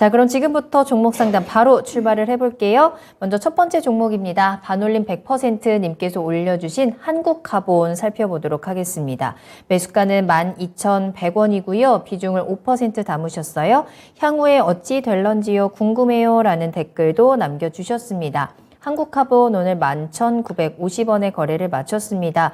자, 그럼 지금부터 종목 상담 바로 출발을 해볼게요. 먼저 첫 번째 종목입니다. 반올림 100%님께서 올려주신 한국카본 살펴보도록 하겠습니다. 매수가는 12,100원이고요. 비중을 5% 담으셨어요. 향후에 어찌 될런지요 궁금해요 라는 댓글도 남겨주셨습니다. 한국카본 오늘 11,950원에 거래를 마쳤습니다.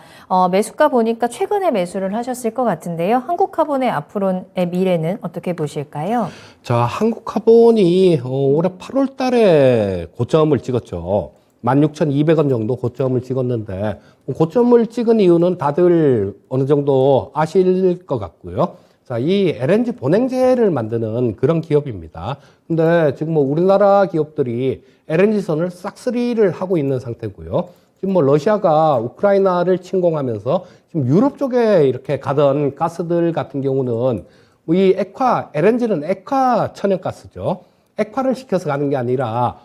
매수가 보니까 최근에 매수를 하셨을 것 같은데요. 한국카본의 앞으로의 미래는 어떻게 보실까요? 자, 한국카본이 올해 8월 달에 고점을 찍었죠. 16,200원 정도 고점을 찍었는데, 고점을 찍은 이유는 다들 어느 정도 아실 것 같고요. 자, 이 LNG 보냉제를 만드는 그런 기업입니다. 근데 지금 뭐 우리나라 기업들이 LNG선을 싹쓸이를 하고 있는 상태고요. 지금 뭐 러시아가 우크라이나를 침공하면서 지금 유럽 쪽에 이렇게 가던 가스들 같은 경우는 이 액화, LNG는 액화 천연가스죠. 액화를 시켜서 가는 게 아니라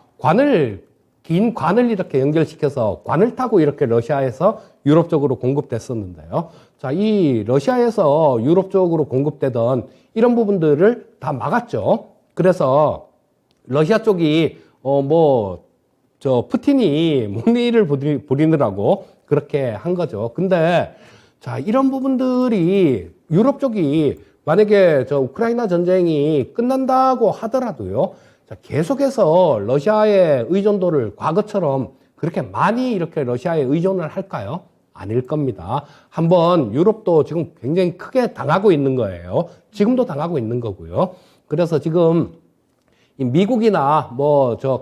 긴 관을 이렇게 연결시켜서 관을 타고 이렇게 러시아에서 유럽 쪽으로 공급됐었는데요. 자, 이 러시아에서 유럽 쪽으로 공급되던 이런 부분들을 다 막았죠. 그래서 러시아 쪽이 푸틴이 money를 부리느라고 그렇게 한 거죠. 근데 자, 이런 부분들이 유럽 쪽이 만약에 우크라이나 전쟁이 끝난다고 하더라도요. 자, 계속해서 러시아의 의존도를 과거처럼 그렇게 많이 이렇게 러시아에 의존을 할까요? 아닐 겁니다. 한번 유럽도 지금 굉장히 크게 당하고 있는 거예요. 지금도 당하고 있는 거고요. 그래서 지금 미국이나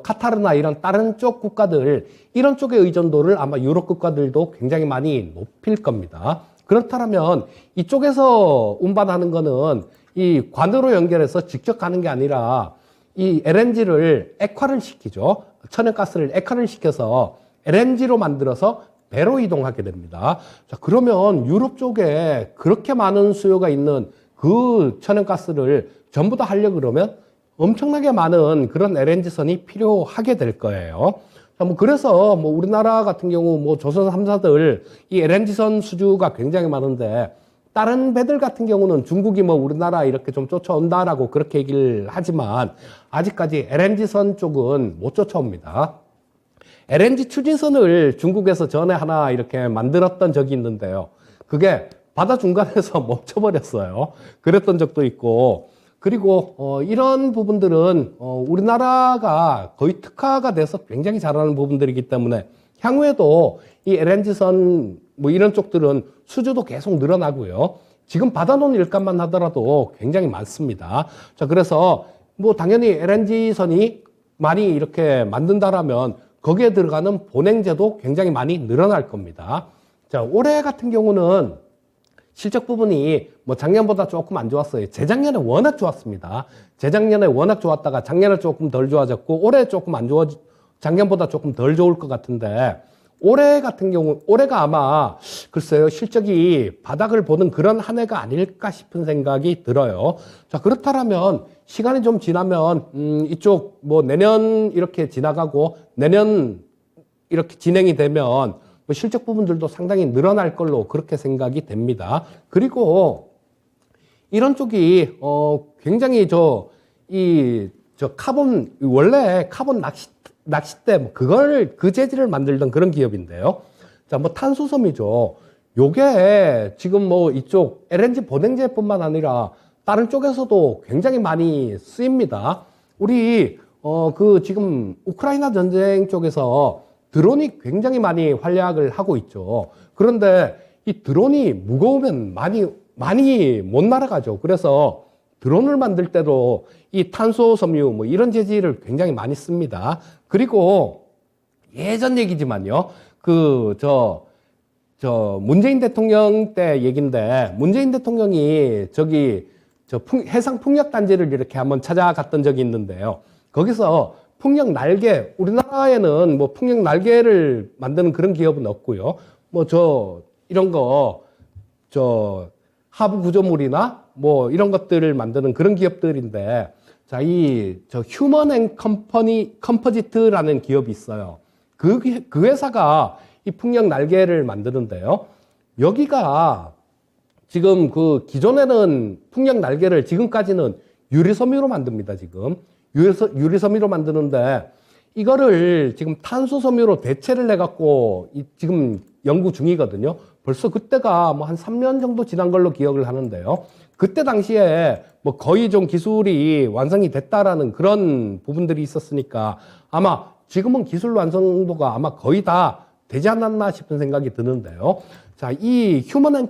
카타르나 이런 다른 쪽 국가들, 이런 쪽의 의존도를 아마 유럽 국가들도 굉장히 많이 높일 겁니다. 그렇다면 이쪽에서 운반하는 거는 이 관으로 연결해서 직접 가는 게 아니라 이 LNG를 액화를 시키죠. 천연가스를 액화를 시켜서 LNG로 만들어서 배로 이동하게 됩니다. 자, 그러면 유럽 쪽에 그렇게 많은 수요가 있는 그 천연가스를 전부 다 하려고 그러면 엄청나게 많은 그런 LNG선이 필요하게 될 거예요. 자, 그래서 우리나라 같은 경우 조선 3사들 이 LNG선 수주가 굉장히 많은데 다른 배들 같은 경우는 중국이 우리나라 이렇게 좀 쫓아온다라고 그렇게 얘기를 하지만 아직까지 LNG선 쪽은 못 쫓아옵니다. LNG 추진선을 중국에서 전에 하나 이렇게 만들었던 적이 있는데요. 그게 바다 중간에서 멈춰버렸어요. 그랬던 적도 있고, 그리고 이런 부분들은 우리나라가 거의 특화가 돼서 굉장히 잘하는 부분들이기 때문에 향후에도 이 LNG선 이런 쪽들은 수주도 계속 늘어나고요. 지금 받아놓은 일감만 하더라도 굉장히 많습니다. 자, 그래서 당연히 LNG선이 많이 이렇게 만든다라면 거기에 들어가는 보냉제도 굉장히 많이 늘어날 겁니다. 자, 올해 같은 경우는 실적 부분이 작년보다 조금 안 좋았어요. 재작년에 워낙 좋았습니다. 재작년에 워낙 좋았다가 작년에 조금 덜 좋아졌고 올해 조금 안 좋아, 작년보다 조금 덜 좋을 것 같은데 올해 같은 경우, 올해가 아마 글쎄요, 실적이 바닥을 보는 그런 한 해가 아닐까 싶은 생각이 들어요. 자, 그렇다면 시간이 좀 지나면 이쪽 내년 이렇게 지나가고 내년 이렇게 진행이 되면 실적 부분들도 상당히 늘어날 걸로 그렇게 생각이 됩니다. 그리고 이런 쪽이 굉장히 카본, 원래 카본 낚싯대 그 재질을 만들던 그런 기업인데요. 자, 탄소섬이죠. 요게 지금 이쪽 LNG 보냉제뿐만 아니라 다른 쪽에서도 굉장히 많이 쓰입니다. 우리 지금 우크라이나 전쟁 쪽에서 드론이 굉장히 많이 활약을 하고 있죠. 그런데 이 드론이 무거우면 많이 못 날아가죠. 그래서 드론을 만들 때도 이 탄소 섬유 이런 재질을 굉장히 많이 씁니다. 그리고 예전 얘기지만요. 문재인 대통령 때 얘기인데 문재인 대통령이 해상 풍력 단지를 이렇게 한번 찾아갔던 적이 있는데요. 거기서 풍력 날개, 우리나라에는 풍력 날개를 만드는 그런 기업은 없고요. 이런 거, 하부 구조물이나 이런 것들을 만드는 그런 기업들인데, 자, 휴먼 앤 컴포지트라는 기업이 있어요. 그 회사가 이 풍력 날개를 만드는데요. 여기가 지금 기존에는 풍력 날개를 지금까지는 유리섬유로 만듭니다, 지금. 유리섬유로 만드는데 이거를 지금 탄소섬유로 대체를 해갖고 지금 연구 중이거든요. 벌써 그때가 뭐 한 3년 정도 지난 걸로 기억을 하는데요. 그때 당시에 뭐 거의 좀 기술이 완성이 됐다라는 그런 부분들이 있었으니까 아마 지금은 기술 완성도가 아마 거의 다 되지 않았나 싶은 생각이 드는데요. 자, 이 휴먼 앤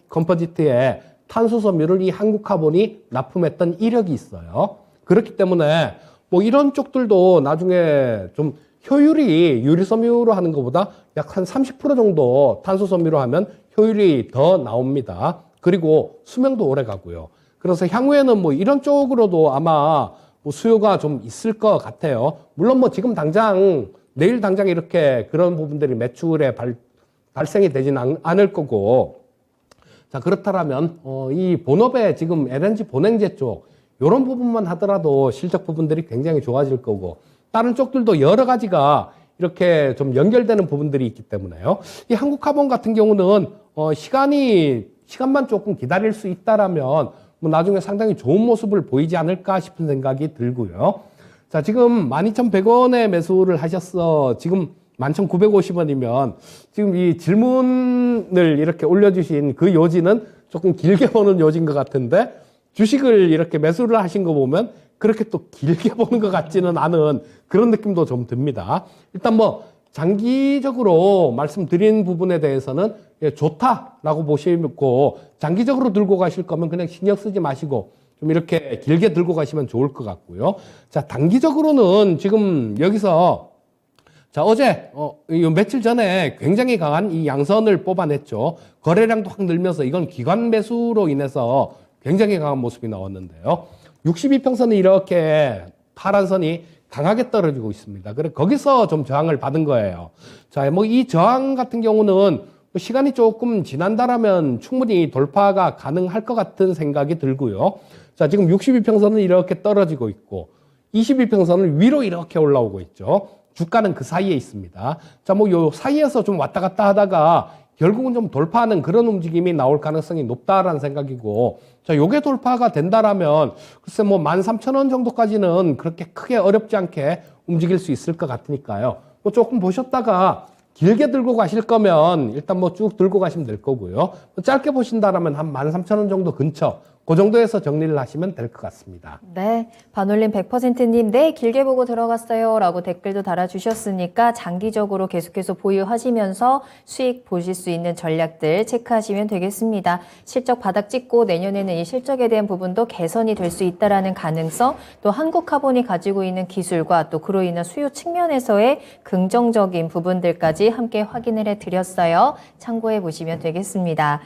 컴포지트에 탄소섬유를 이 한국카본이 납품했던 이력이 있어요. 그렇기 때문에 뭐 이런 쪽들도 나중에 좀 효율이 유리섬유로 하는 것보다 약 한 30% 정도 탄소섬유로 하면 효율이 더 나옵니다. 그리고 수명도 오래 가고요. 그래서 향후에는 뭐 이런 쪽으로도 아마 뭐 수요가 좀 있을 것 같아요. 물론 뭐 지금 당장 내일 당장 이렇게 그런 부분들이 매출에 발생이 되지는 않을 거고, 자, 그렇다면 이 본업에 지금 LNG 본행제 쪽 이런 부분만 하더라도 실적 부분들이 굉장히 좋아질 거고, 다른 쪽들도 여러 가지가 이렇게 좀 연결되는 부분들이 있기 때문에요. 이 한국카본 같은 경우는 시간만 조금 기다릴 수 있다라면 뭐 나중에 상당히 좋은 모습을 보이지 않을까 싶은 생각이 들고요. 자, 지금 12,100원에 매수를 하셨어. 지금 11,950원이면 지금 이 질문을 이렇게 올려주신 그 요지는 조금 길게 보는 요지인 것 같은데, 주식을 이렇게 매수를 하신 거 보면 그렇게 또 길게 보는 것 같지는 않은 그런 느낌도 좀 듭니다. 일단 뭐 장기적으로 말씀드린 부분에 대해서는 좋다라고 보시고, 장기적으로 들고 가실 거면 그냥 신경 쓰지 마시고 좀 이렇게 길게 들고 가시면 좋을 것 같고요. 자, 단기적으로는 지금 여기서 자, 어제 며칠 전에 굉장히 강한 이 양선을 뽑아냈죠. 거래량도 확 늘면서 이건 기관 매수로 인해서 굉장히 강한 모습이 나왔는데요. 62평선은 이렇게 파란 선이 강하게 떨어지고 있습니다. 그래 거기서 좀 저항을 받은 거예요. 자, 뭐 이 저항 같은 경우는 시간이 조금 지난다라면 충분히 돌파가 가능할 것 같은 생각이 들고요. 자, 지금 62평선은 이렇게 떨어지고 있고 21평선은 위로 이렇게 올라오고 있죠. 주가는 그 사이에 있습니다. 자, 뭐 요 사이에서 좀 왔다 갔다 하다가 결국은 좀 돌파하는 그런 움직임이 나올 가능성이 높다라는 생각이고, 자, 요게 돌파가 된다라면 글쎄 뭐 13,000원 정도까지는 그렇게 크게 어렵지 않게 움직일 수 있을 것 같으니까요. 뭐 조금 보셨다가 길게 들고 가실 거면 일단 뭐 쭉 들고 가시면 될 거고요. 뭐 짧게 보신다라면 한 13,000원 정도 근처, 그 정도에서 정리를 하시면 될 것 같습니다. 네, 반올림 100%님, 네, 길게 보고 들어갔어요 라고 댓글도 달아주셨으니까 장기적으로 계속해서 보유하시면서 수익 보실 수 있는 전략들 체크하시면 되겠습니다. 실적 바닥 찍고 내년에는 이 실적에 대한 부분도 개선이 될 수 있다라는 가능성, 또 한국카본이 가지고 있는 기술과 또 그로 인한 수요 측면에서의 긍정적인 부분들까지 함께 확인을 해드렸어요. 참고해 보시면 되겠습니다.